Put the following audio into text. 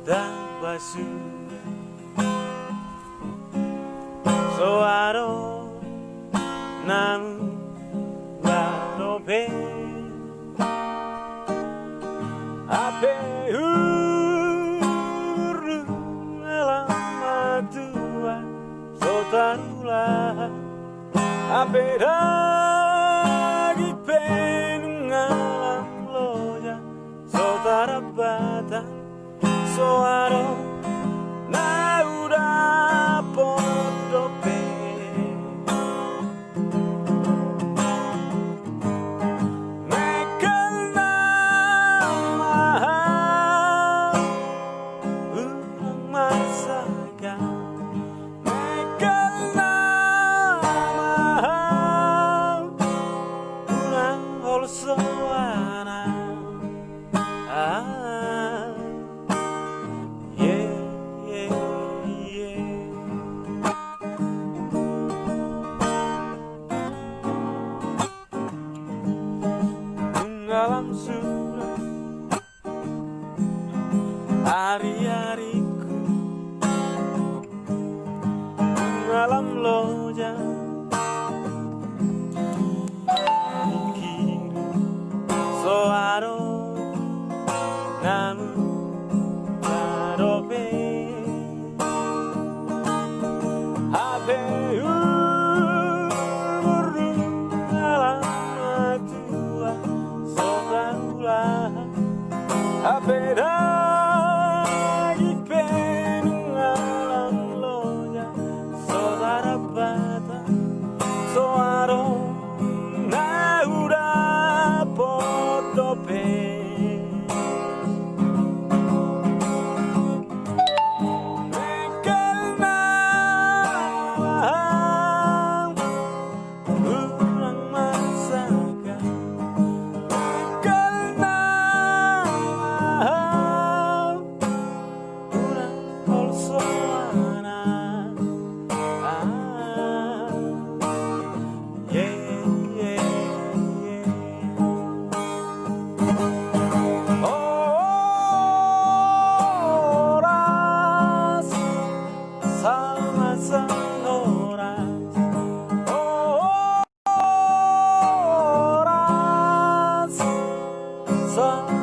basu soaro nanu larobe Hape Umur Nunga Lam Matua sotarulah Hape Nunga Lam loja sotara Batak soaro na udah podope mekel nama ulang masaka mekel nama ulang holsoana Dalam surat hari-hariku dalam loja mikir soaro namu adobe Hape Umur Nunga Lam Matua Hape Nunga Lam loja saudara Batak soaro na udah podope mekel nama ulang masaka Sa